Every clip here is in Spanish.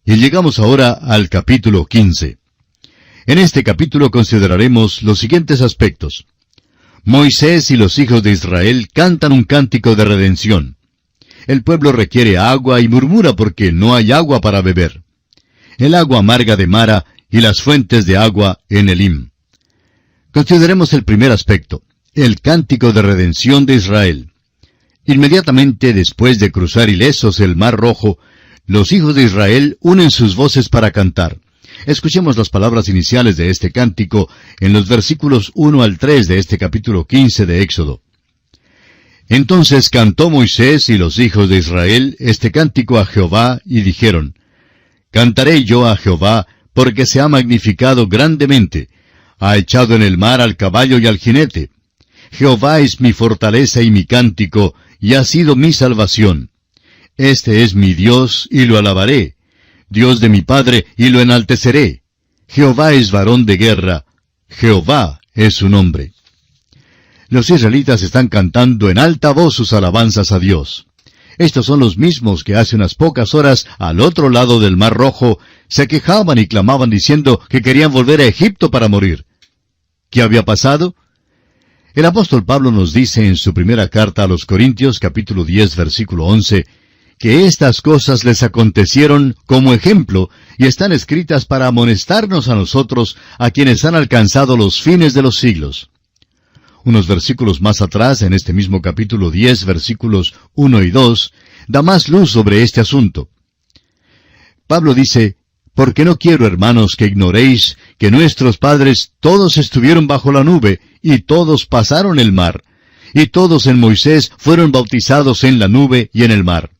Y llegamos ahora al capítulo 15. En este capítulo consideraremos los siguientes aspectos. Moisés y los hijos de Israel cantan un cántico de redención. El pueblo requiere agua y murmura porque no hay agua para beber. El agua amarga de Mara y las fuentes de agua en Elim. Consideremos el primer aspecto, el cántico de redención de Israel. Inmediatamente después de cruzar ilesos el Mar Rojo, los hijos de Israel unen sus voces para cantar. Escuchemos las palabras iniciales de este cántico en los versículos 1 al 3 de este capítulo 15 de Éxodo. Entonces cantó Moisés y los hijos de Israel este cántico a Jehová, y dijeron, Cantaré yo a Jehová, porque se ha magnificado grandemente, ha echado en el mar al caballo y al jinete. Jehová es mi fortaleza y mi cántico, y ha sido mi salvación. Este es mi Dios, y lo alabaré. Dios de mi Padre, y lo enalteceré. Jehová es varón de guerra. Jehová es su nombre. Los israelitas están cantando en alta voz sus alabanzas a Dios. Estos son los mismos que hace unas pocas horas, al otro lado del Mar Rojo, se quejaban y clamaban diciendo que querían volver a Egipto para morir. ¿Qué había pasado? El apóstol Pablo nos dice en su primera carta a los Corintios, capítulo 10, versículo 11, que estas cosas les acontecieron como ejemplo y están escritas para amonestarnos a nosotros, a quienes han alcanzado los fines de los siglos. Unos versículos más atrás, en este mismo capítulo 10, versículos 1 y 2, da más luz sobre este asunto. Pablo dice, Porque no quiero, hermanos, que ignoréis que nuestros padres todos estuvieron bajo la nube, y todos pasaron el mar, y todos en Moisés fueron bautizados en la nube y en el mar.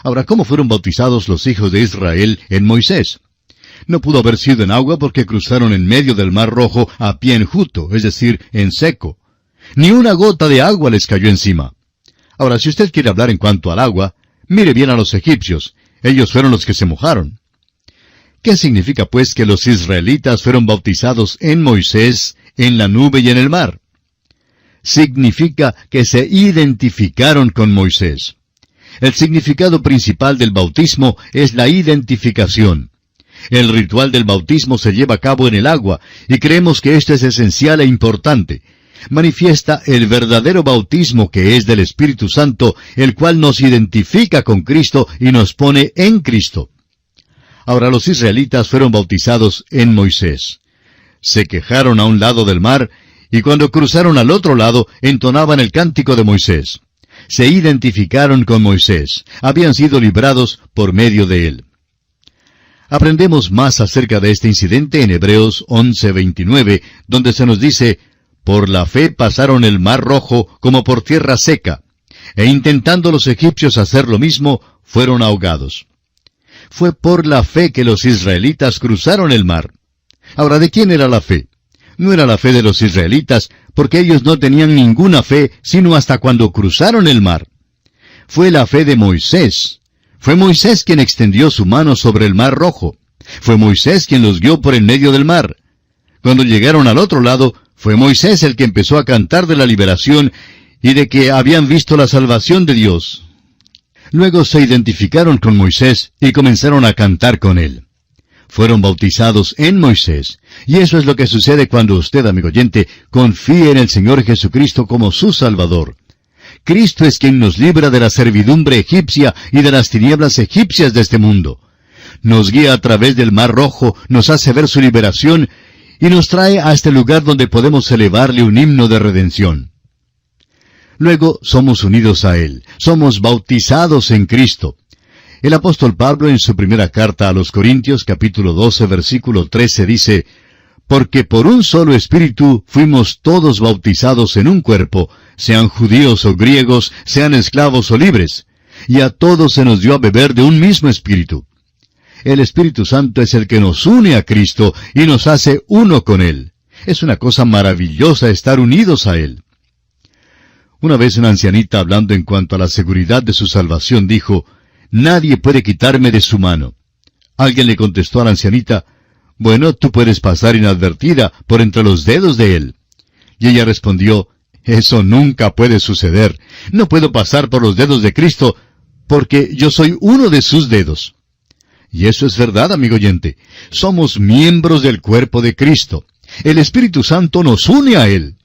Ahora, ¿cómo fueron bautizados los hijos de Israel en Moisés? No pudo haber sido en agua porque cruzaron en medio del Mar Rojo a pie enjuto, es decir, en seco. Ni una gota de agua les cayó encima. Ahora, si usted quiere hablar en cuanto al agua, mire bien a los egipcios. Ellos fueron los que se mojaron. ¿Qué significa, pues, que los israelitas fueron bautizados en Moisés, en la nube y en el mar? Significa que se identificaron con Moisés. El significado principal del bautismo es la identificación. El ritual del bautismo se lleva a cabo en el agua, y creemos que esto es esencial e importante. Manifiesta el verdadero bautismo que es del Espíritu Santo, el cual nos identifica con Cristo y nos pone en Cristo. Ahora los israelitas fueron bautizados en Moisés. Se quejaron a un lado del mar, y cuando cruzaron al otro lado, entonaban el cántico de Moisés. Se identificaron con Moisés. Habían sido librados por medio de él. Aprendemos más acerca de este incidente en Hebreos 11:29, donde se nos dice, Por la fe pasaron el Mar Rojo como por tierra seca, e intentando los egipcios hacer lo mismo, fueron ahogados. Fue por la fe que los israelitas cruzaron el mar. Ahora, ¿de quién era la fe? No era la fe de los israelitas, porque ellos no tenían ninguna fe, sino hasta cuando cruzaron el mar. Fue la fe de Moisés. Fue Moisés quien extendió su mano sobre el Mar Rojo. Fue Moisés quien los guió por en medio del mar. Cuando llegaron al otro lado, fue Moisés el que empezó a cantar de la liberación y de que habían visto la salvación de Dios. Luego se identificaron con Moisés y comenzaron a cantar con él. Fueron bautizados en Moisés. Y eso es lo que sucede cuando usted, amigo oyente, confíe en el Señor Jesucristo como su Salvador. Cristo es quien nos libra de la servidumbre egipcia y de las tinieblas egipcias de este mundo. Nos guía a través del Mar Rojo, nos hace ver su liberación y nos trae a este lugar donde podemos elevarle un himno de redención. Luego somos unidos a Él, somos bautizados en Cristo. El apóstol Pablo en su primera carta a los Corintios, capítulo 12, versículo 13, dice, Porque por un solo Espíritu fuimos todos bautizados en un cuerpo, sean judíos o griegos, sean esclavos o libres, y a todos se nos dio a beber de un mismo Espíritu. El Espíritu Santo es el que nos une a Cristo y nos hace uno con Él. Es una cosa maravillosa estar unidos a Él. Una vez una ancianita, hablando en cuanto a la seguridad de su salvación, dijo, Nadie puede quitarme de su mano. Alguien le contestó a la ancianita, Bueno, tú puedes pasar inadvertida por entre los dedos de Él. Y ella respondió, Eso nunca puede suceder. No puedo pasar por los dedos de Cristo, porque yo soy uno de sus dedos. Y eso es verdad, amigo oyente. Somos miembros del cuerpo de Cristo. El Espíritu Santo nos une a Él.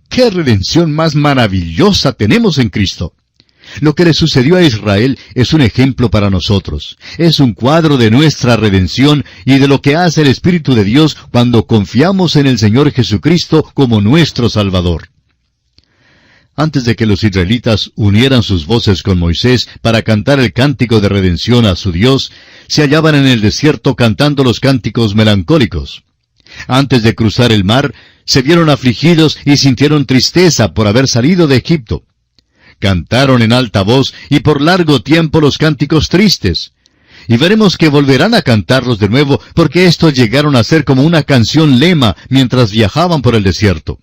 ¡Qué redención más maravillosa tenemos en Cristo! Lo que le sucedió a Israel es un ejemplo para nosotros. Es un cuadro de nuestra redención y de lo que hace el Espíritu de Dios cuando confiamos en el Señor Jesucristo como nuestro Salvador. Antes de que los israelitas unieran sus voces con Moisés para cantar el cántico de redención a su Dios, se hallaban en el desierto cantando los cánticos melancólicos. Antes de cruzar el mar, se vieron afligidos y sintieron tristeza por haber salido de Egipto. Cantaron en alta voz y por largo tiempo los cánticos tristes. Y veremos que volverán a cantarlos de nuevo porque estos llegaron a ser como una canción lema mientras viajaban por el desierto.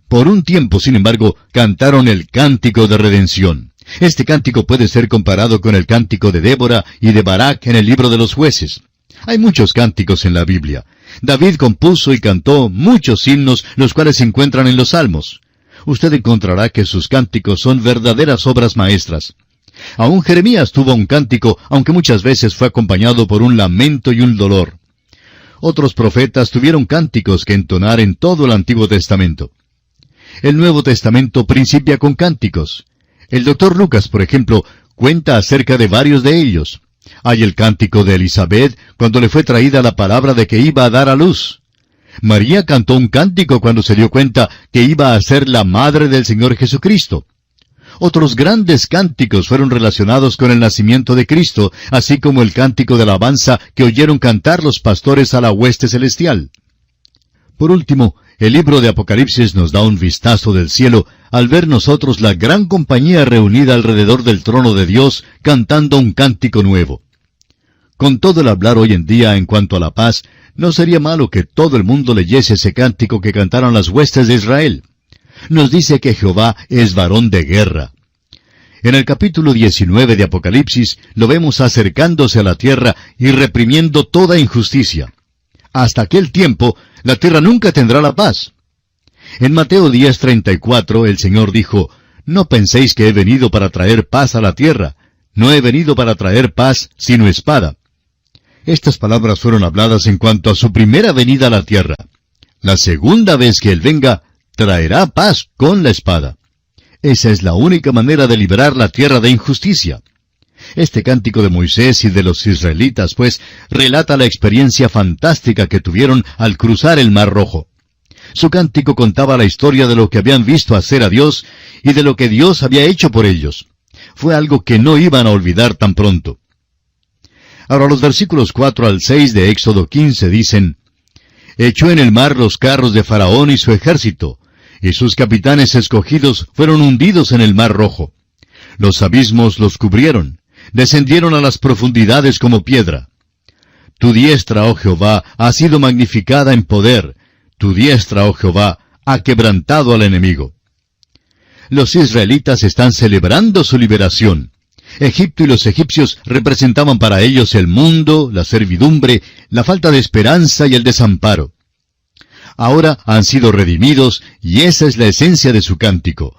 Por un tiempo, sin embargo, cantaron el cántico de redención. Este cántico puede ser comparado con el cántico de Débora y de Barak en el libro de los jueces. Hay muchos cánticos en la Biblia. David compuso y cantó muchos himnos, los cuales se encuentran en los Salmos. Usted encontrará que sus cánticos son verdaderas obras maestras. Aún Jeremías tuvo un cántico, aunque muchas veces fue acompañado por un lamento y un dolor. Otros profetas tuvieron cánticos que entonar en todo el Antiguo Testamento. El Nuevo Testamento principia con cánticos. El Dr. Lucas, por ejemplo, cuenta acerca de varios de ellos. Hay el cántico de Elizabeth cuando le fue traída la palabra de que iba a dar a luz. María cantó un cántico cuando se dio cuenta que iba a ser la madre del Señor Jesucristo. Otros grandes cánticos fueron relacionados con el nacimiento de Cristo, así como el cántico de alabanza que oyeron cantar los pastores a la hueste celestial. Por último, el libro de Apocalipsis nos da un vistazo del cielo al ver nosotros la gran compañía reunida alrededor del trono de Dios cantando un cántico nuevo. Con todo el hablar hoy en día en cuanto a la paz, no sería malo que todo el mundo leyese ese cántico que cantaron las huestes de Israel. Nos dice que Jehová es varón de guerra. En el capítulo 19 de Apocalipsis lo vemos acercándose a la tierra y reprimiendo toda injusticia. Hasta aquel tiempo, la tierra nunca tendrá la paz. En Mateo 10:34 el Señor dijo, «No penséis que he venido para traer paz a la tierra. No he venido para traer paz, sino espada». Estas palabras fueron habladas en cuanto a su primera venida a la tierra. La segunda vez que Él venga, traerá paz con la espada. Esa es la única manera de liberar la tierra de injusticia. Este cántico de Moisés y de los israelitas, pues, relata la experiencia fantástica que tuvieron al cruzar el Mar Rojo. Su cántico contaba la historia de lo que habían visto hacer a Dios y de lo que Dios había hecho por ellos. Fue algo que no iban a olvidar tan pronto. Ahora los versículos 4 al 6 de Éxodo 15 dicen, «Echó en el mar los carros de Faraón y su ejército, y sus capitanes escogidos fueron hundidos en el Mar Rojo. Los abismos los cubrieron, descendieron a las profundidades como piedra. Tu diestra, oh Jehová, ha sido magnificada en poder, tu diestra, oh Jehová, ha quebrantado al enemigo». Los israelitas están celebrando su liberación. Egipto y los egipcios representaban para ellos el mundo, la servidumbre, la falta de esperanza y el desamparo. Ahora han sido redimidos y esa es la esencia de su cántico.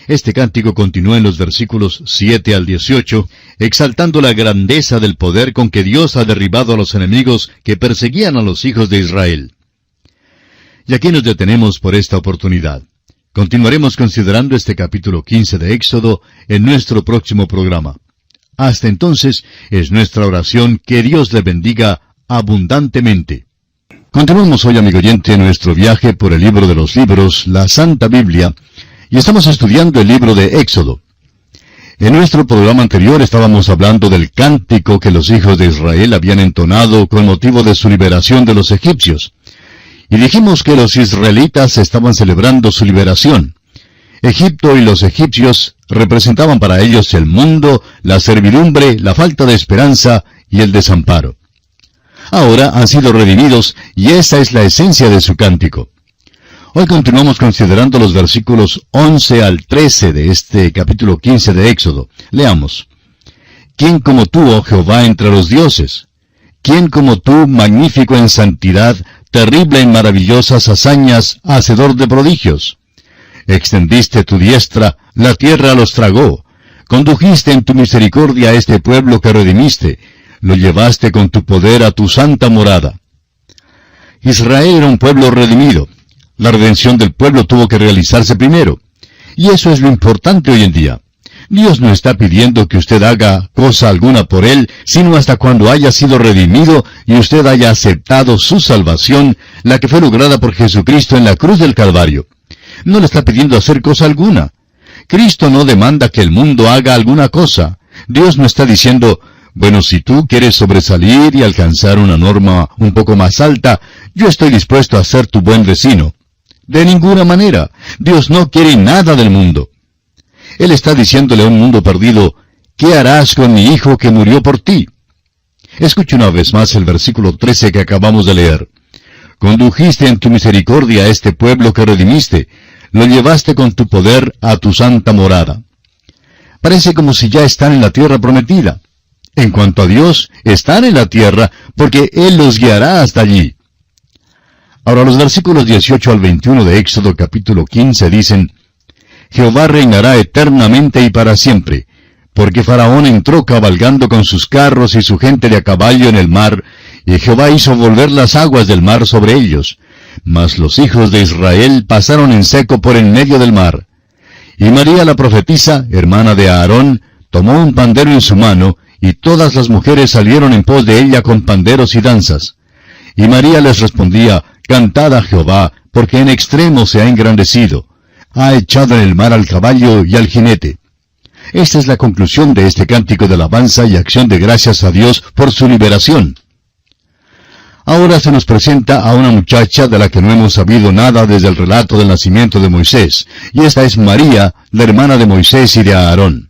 Este cántico continúa en los versículos 7 al 18, exaltando la grandeza del poder con que Dios ha derribado a los enemigos que perseguían a los hijos de Israel. Y aquí nos detenemos por esta oportunidad. Continuaremos considerando este capítulo 15 de Éxodo en nuestro próximo programa. Hasta entonces, es nuestra oración que Dios le bendiga abundantemente. Continuamos hoy, amigo oyente, nuestro viaje por el libro de los libros, la Santa Biblia, y estamos estudiando el libro de Éxodo. En nuestro programa anterior estábamos hablando del cántico que los hijos de Israel habían entonado con motivo de su liberación de los egipcios. Y dijimos que los israelitas estaban celebrando su liberación. Egipto y los egipcios representaban para ellos el mundo, la servidumbre, la falta de esperanza y el desamparo. Ahora han sido redimidos y esa es la esencia de su cántico. Hoy continuamos considerando los versículos 11 al 13 de este capítulo 15 de Éxodo. Leamos. ¿Quién como tú, oh Jehová, entre los dioses? ¿Quién como tú, magnífico en santidad, terrible en maravillosas hazañas, hacedor de prodigios? Extendiste tu diestra, la tierra los tragó. Condujiste en tu misericordia a este pueblo que redimiste. lo llevaste con tu poder a tu santa morada. Israel era un pueblo redimido. La redención del pueblo tuvo que realizarse primero. Y eso es lo importante hoy en día. Dios no está pidiendo que usted haga cosa alguna por Él, sino hasta cuando haya sido redimido y usted haya aceptado su salvación, la que fue lograda por Jesucristo en la cruz del Calvario. No le está pidiendo hacer cosa alguna. Cristo no demanda que el mundo haga alguna cosa. Dios no está diciendo, bueno, si tú quieres sobresalir y alcanzar una norma un poco más alta, yo estoy dispuesto a ser tu buen vecino. De ninguna manera. Dios no quiere nada del mundo. Él está diciéndole a un mundo perdido, ¿qué harás con mi hijo que murió por ti? Escuche una vez más el versículo 13 que acabamos de leer. Condujiste en tu misericordia a este pueblo que redimiste, lo llevaste con tu poder a tu santa morada. Parece como si ya están en la tierra prometida. En cuanto a Dios, están en la tierra, porque Él los guiará hasta allí. Ahora los versículos 18 al 21 de Éxodo capítulo 15 dicen, Jehová reinará eternamente y para siempre, porque Faraón entró cabalgando con sus carros y su gente de a caballo en el mar, y Jehová hizo volver las aguas del mar sobre ellos. Mas los hijos de Israel pasaron en seco por en medio del mar. Y María la profetisa, hermana de Aarón, tomó un pandero en su mano, y todas las mujeres salieron en pos de ella con panderos y danzas. Y María les respondía, Cantad a Jehová, porque en extremo se ha engrandecido. Ha echado en el mar al caballo y al jinete. Esta es la conclusión de este cántico de alabanza y acción de gracias a Dios por su liberación. Ahora se nos presenta a una muchacha de la que no hemos sabido nada desde el relato del nacimiento de Moisés, y esta es María, la hermana de Moisés y de Aarón.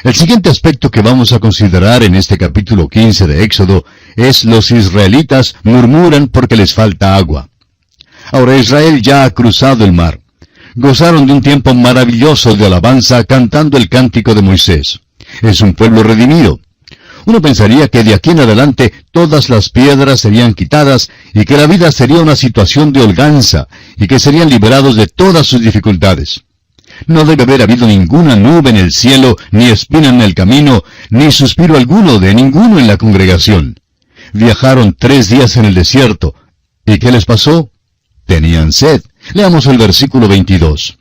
El siguiente aspecto que vamos a considerar en este capítulo 15 de Éxodo es los israelitas murmuran porque les falta agua. Ahora Israel ya ha cruzado el mar. Gozaron de un tiempo maravilloso de alabanza cantando el cántico de Moisés. Es un pueblo redimido. Uno pensaría que de aquí en adelante todas las piedras serían quitadas y que la vida sería una situación de holganza y que serían liberados de todas sus dificultades. No debe haber habido ninguna nube en el cielo, ni espina en el camino, ni suspiro alguno de ninguno en la congregación. Viajaron 3 días en el desierto. ¿Y qué les pasó? Tenían sed. Leamos el versículo 22.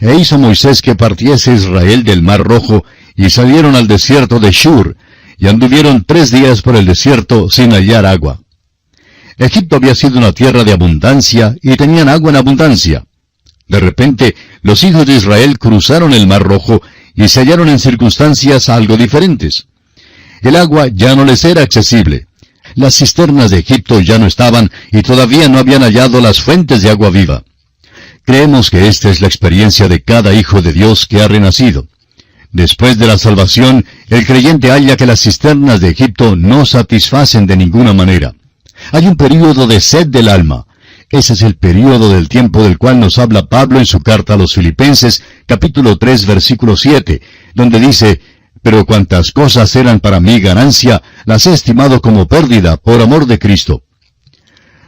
E hizo Moisés que partiese Israel del mar Rojo, y salieron al desierto de Shur, y anduvieron 3 días por el desierto sin hallar agua. Egipto había sido una tierra de abundancia, y tenían agua en abundancia. De repente, los hijos de Israel cruzaron el mar Rojo, y se hallaron en circunstancias algo diferentes. El agua ya no les era accesible. Las cisternas de Egipto ya no estaban, y todavía no habían hallado las fuentes de agua viva. Creemos que esta es la experiencia de cada hijo de Dios que ha renacido. Después de la salvación, el creyente halla que las cisternas de Egipto no satisfacen de ninguna manera. Hay un período de sed del alma. Ese es el período del tiempo del cual nos habla Pablo en su carta a los Filipenses, capítulo 3, versículo 7, donde dice, «Pero cuantas cosas eran para mí ganancia, las he estimado como pérdida por amor de Cristo».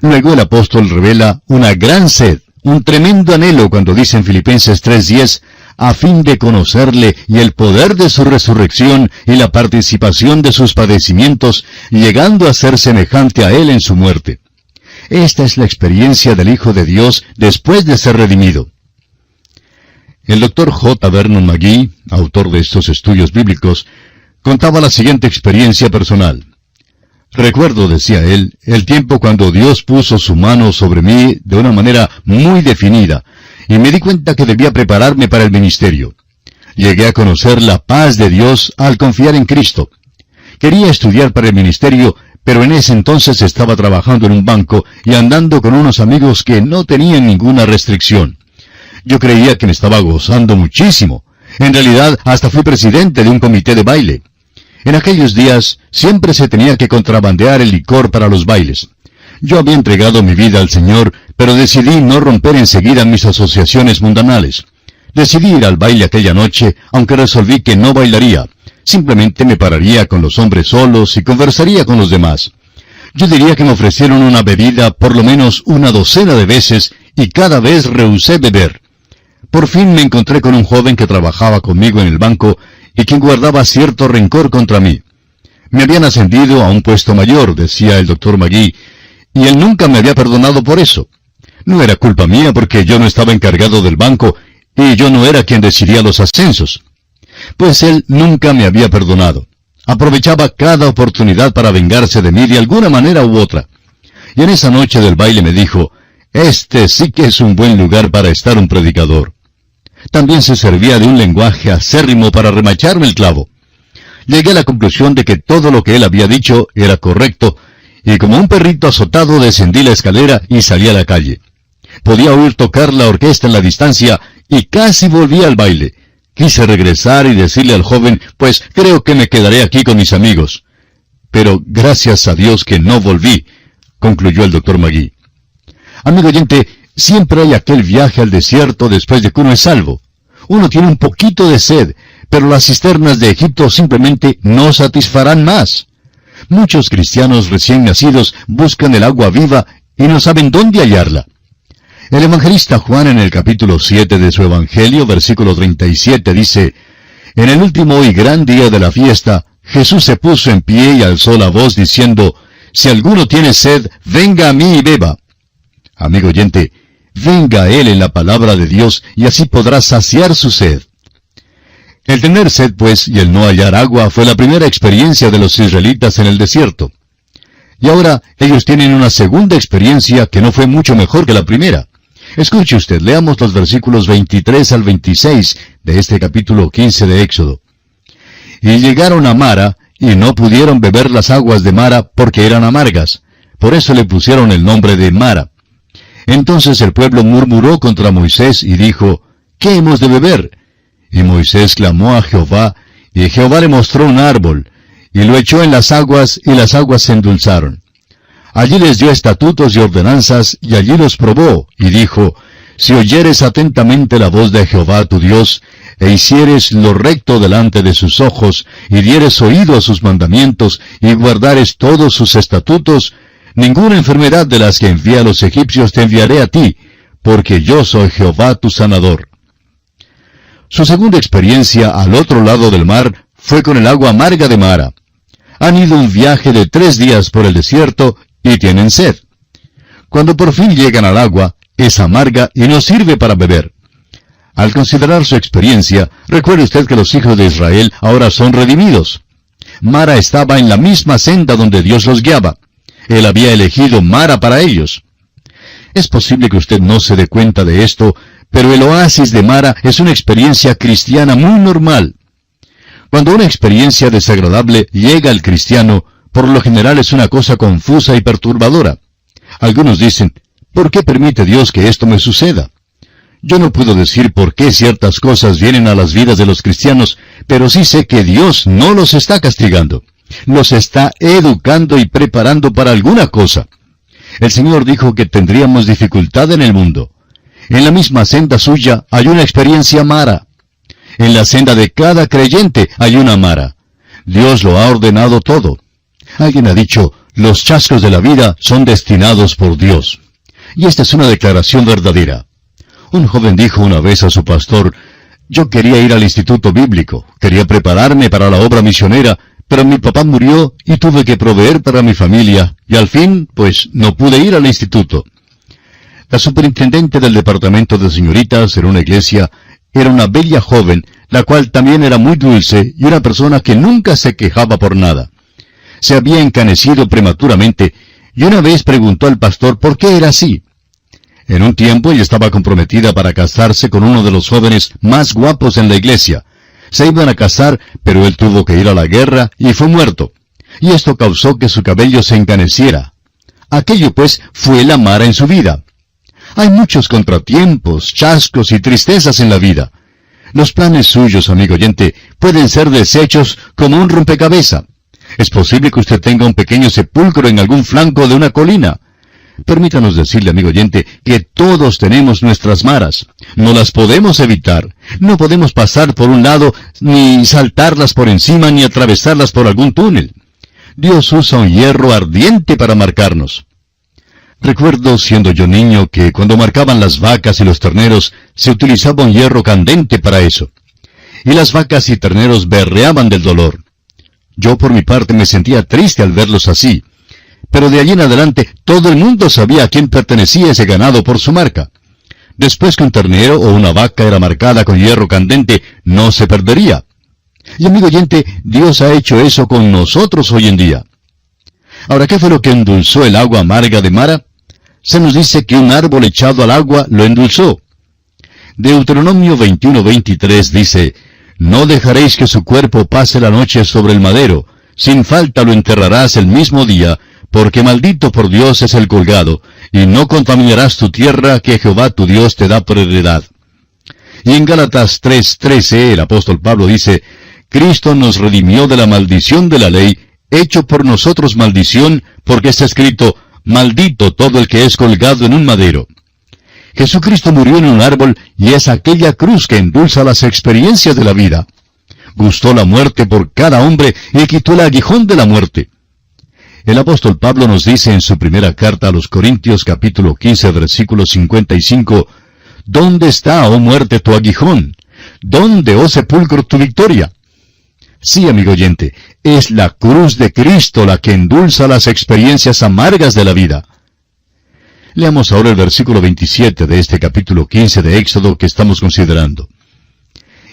Luego el apóstol revela una gran sed, un tremendo anhelo cuando dice en Filipenses 3:10, a fin de conocerle y el poder de su resurrección y la participación de sus padecimientos, llegando a ser semejante a él en su muerte. Esta es la experiencia del Hijo de Dios después de ser redimido. El Dr. J. Vernon McGee, autor de estos estudios bíblicos, contaba la siguiente experiencia personal. Recuerdo, decía él, el tiempo cuando Dios puso su mano sobre mí de una manera muy definida, y me di cuenta que debía prepararme para el ministerio. Llegué a conocer la paz de Dios al confiar en Cristo. Quería estudiar para el ministerio, pero en ese entonces estaba trabajando en un banco y andando con unos amigos que no tenían ninguna restricción. Yo creía que me estaba gozando muchísimo. En realidad, hasta fui presidente de un comité de baile. En aquellos días, siempre se tenía que contrabandear el licor para los bailes. Yo había entregado mi vida al Señor, pero decidí no romper enseguida mis asociaciones mundanales. Decidí ir al baile aquella noche, aunque resolví que no bailaría. Simplemente me pararía con los hombres solos y conversaría con los demás. Yo diría que me ofrecieron una bebida por lo menos una docena de veces, y cada vez rehusé beber. Por fin me encontré con un joven que trabajaba conmigo en el banco, y quien guardaba cierto rencor contra mí. Me habían ascendido a un puesto mayor, decía el doctor Magui, y él nunca me había perdonado por eso. No era culpa mía porque yo no estaba encargado del banco y yo no era quien decidía los ascensos. Pues él nunca me había perdonado. Aprovechaba cada oportunidad para vengarse de mí de alguna manera u otra. Y en esa noche del baile me dijo, «Este sí que es un buen lugar para estar un predicador». También se servía de un lenguaje acérrimo para remacharme el clavo. Llegué a la conclusión de que todo lo que él había dicho era correcto, y como un perrito azotado descendí la escalera y salí a la calle. Podía oír tocar la orquesta en la distancia y casi volví al baile. Quise regresar y decirle al joven, pues creo que me quedaré aquí con mis amigos. Pero gracias a Dios que no volví, concluyó el doctor Magui. Amigo oyente, siempre hay aquel viaje al desierto después de que uno es salvo. Uno tiene un poquito de sed, pero las cisternas de Egipto simplemente no satisfarán más. Muchos cristianos recién nacidos buscan el agua viva y no saben dónde hallarla. El evangelista Juan en el capítulo 7 de su evangelio, versículo 37, dice, «En el último y gran día de la fiesta, Jesús se puso en pie y alzó la voz diciendo, Si alguno tiene sed, venga a mí y beba». Amigo oyente, venga a él en la palabra de Dios y así podrá saciar su sed. El tener sed, pues, y el no hallar agua fue la primera experiencia de los israelitas en el desierto. Y ahora ellos tienen una segunda experiencia que no fue mucho mejor que la primera. Escuche usted, leamos los versículos 23 al 26 de este capítulo 15 de Éxodo. «Y llegaron a Mara, y no pudieron beber las aguas de Mara porque eran amargas. Por eso le pusieron el nombre de Mara. Entonces el pueblo murmuró contra Moisés y dijo, ¿qué hemos de beber? Y Moisés clamó a Jehová, y Jehová le mostró un árbol, y lo echó en las aguas, y las aguas se endulzaron. Allí les dio estatutos y ordenanzas, y allí los probó, y dijo, Si oyeres atentamente la voz de Jehová tu Dios, e hicieres lo recto delante de sus ojos, y dieres oído a sus mandamientos, y guardares todos sus estatutos, ninguna enfermedad de las que envié a los egipcios te enviaré a ti, porque yo soy Jehová tu sanador». Su segunda experiencia al otro lado del mar fue con el agua amarga de Mara. Han ido un viaje de 3 días por el desierto y tienen sed. Cuando por fin llegan al agua, es amarga y no sirve para beber. Al considerar su experiencia, recuerde usted que los hijos de Israel ahora son redimidos. Mara estaba en la misma senda donde Dios los guiaba. Él había elegido Mara para ellos. Es posible que usted no se dé cuenta de esto, pero el oasis de Mara es una experiencia cristiana muy normal. Cuando una experiencia desagradable llega al cristiano, por lo general es una cosa confusa y perturbadora. Algunos dicen, ¿por qué permite Dios que esto me suceda? Yo no puedo decir por qué ciertas cosas vienen a las vidas de los cristianos, pero sí sé que Dios no los está castigando. Los está educando y preparando para alguna cosa. El Señor dijo que tendríamos dificultad en el mundo. En la misma senda suya hay una experiencia Mara. En la senda de cada creyente hay una Mara. Dios lo ha ordenado todo. Alguien ha dicho, los chascos de la vida son destinados por Dios. Y esta es una declaración verdadera. Un joven dijo una vez a su pastor, yo quería ir al instituto bíblico, quería prepararme para la obra misionera, pero mi papá murió y tuve que proveer para mi familia, y al fin, pues, no pude ir al instituto. La superintendente del departamento de señoritas en una iglesia era una bella joven, la cual también era muy dulce y una persona que nunca se quejaba por nada. Se había encanecido prematuramente, y una vez preguntó al pastor por qué era así. En un tiempo ella estaba comprometida para casarse con uno de los jóvenes más guapos en la iglesia. Se iban a casar, pero él tuvo que ir a la guerra y fue muerto. Y esto causó que su cabello se encaneciera. Aquello, pues, fue la Mara en su vida. Hay muchos contratiempos, chascos y tristezas en la vida. Los planes suyos, amigo oyente, pueden ser deshechos como un rompecabezas. Es posible que usted tenga un pequeño sepulcro en algún flanco de una colina. Permítanos decirle, amigo oyente, que todos tenemos nuestras maras. No las podemos evitar. No podemos pasar por un lado, ni saltarlas por encima, ni atravesarlas por algún túnel. Dios usa un hierro ardiente para marcarnos. Recuerdo, siendo yo niño, que cuando marcaban las vacas y los terneros, se utilizaba un hierro candente para eso. Y las vacas y terneros berreaban del dolor. Yo por mi parte me sentía triste al verlos así. Pero de allí en adelante todo el mundo sabía a quién pertenecía ese ganado por su marca. Después que un ternero o una vaca era marcada con hierro candente, no se perdería. Y amigo oyente, Dios ha hecho eso con nosotros hoy en día. Ahora, ¿qué fue lo que endulzó el agua amarga de Mara? Se nos dice que un árbol echado al agua lo endulzó. Deuteronomio 21:23 dice, «No dejaréis que su cuerpo pase la noche sobre el madero, sin falta lo enterrarás el mismo día, porque maldito por Dios es el colgado, y no contaminarás tu tierra que Jehová tu Dios te da por heredad». Y en Gálatas 3:13 el apóstol Pablo dice, «Cristo nos redimió de la maldición de la ley, hecho por nosotros maldición, porque está escrito, maldito todo el que es colgado en un madero». Jesucristo murió en un árbol y es aquella cruz que endulza las experiencias de la vida. Gustó la muerte por cada hombre y quitó el aguijón de la muerte. El apóstol Pablo nos dice en su primera carta a los Corintios capítulo 15 versículo 55, «¿Dónde está, oh muerte, tu aguijón? ¿Dónde, oh sepulcro, tu victoria?» Sí, amigo oyente, es la cruz de Cristo la que endulza las experiencias amargas de la vida. Leamos ahora el versículo 27 de este capítulo 15 de Éxodo que estamos considerando.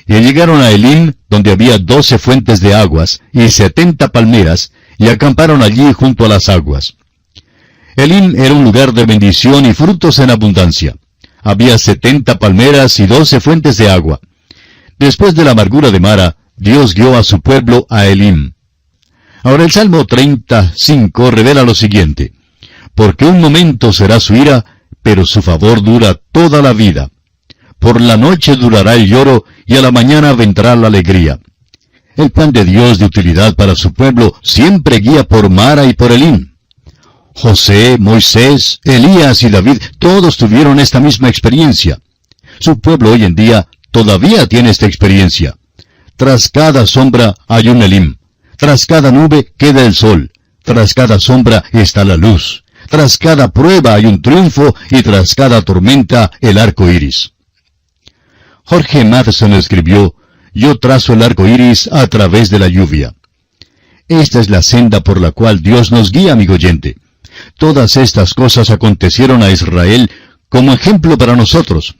«Y llegaron a Elim, donde había 12 fuentes de aguas y 70 palmeras, y acamparon allí junto a las aguas». Elim era un lugar de bendición y frutos en abundancia. Había 70 palmeras y 12 fuentes de agua. Después de la amargura de Mara, Dios guió a su pueblo a Elim. Ahora el Salmo 35 revela lo siguiente, «Porque un momento será su ira, pero su favor dura toda la vida. Por la noche durará el lloro, y a la mañana vendrá la alegría». El plan de Dios de utilidad para su pueblo siempre guía por Mara y por Elim. José, Moisés, Elías y David, todos tuvieron esta misma experiencia. Su pueblo hoy en día todavía tiene esta experiencia. Tras cada sombra hay un Elim. Tras cada nube queda el sol. Tras cada sombra está la luz. Tras cada prueba hay un triunfo y tras cada tormenta el arco iris. Jorge Matheson escribió, «Yo trazo el arco iris a través de la lluvia». Esta es la senda por la cual Dios nos guía, amigo oyente. Todas estas cosas acontecieron a Israel como ejemplo para nosotros.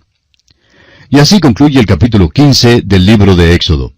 Y así concluye el capítulo 15 del libro de Éxodo.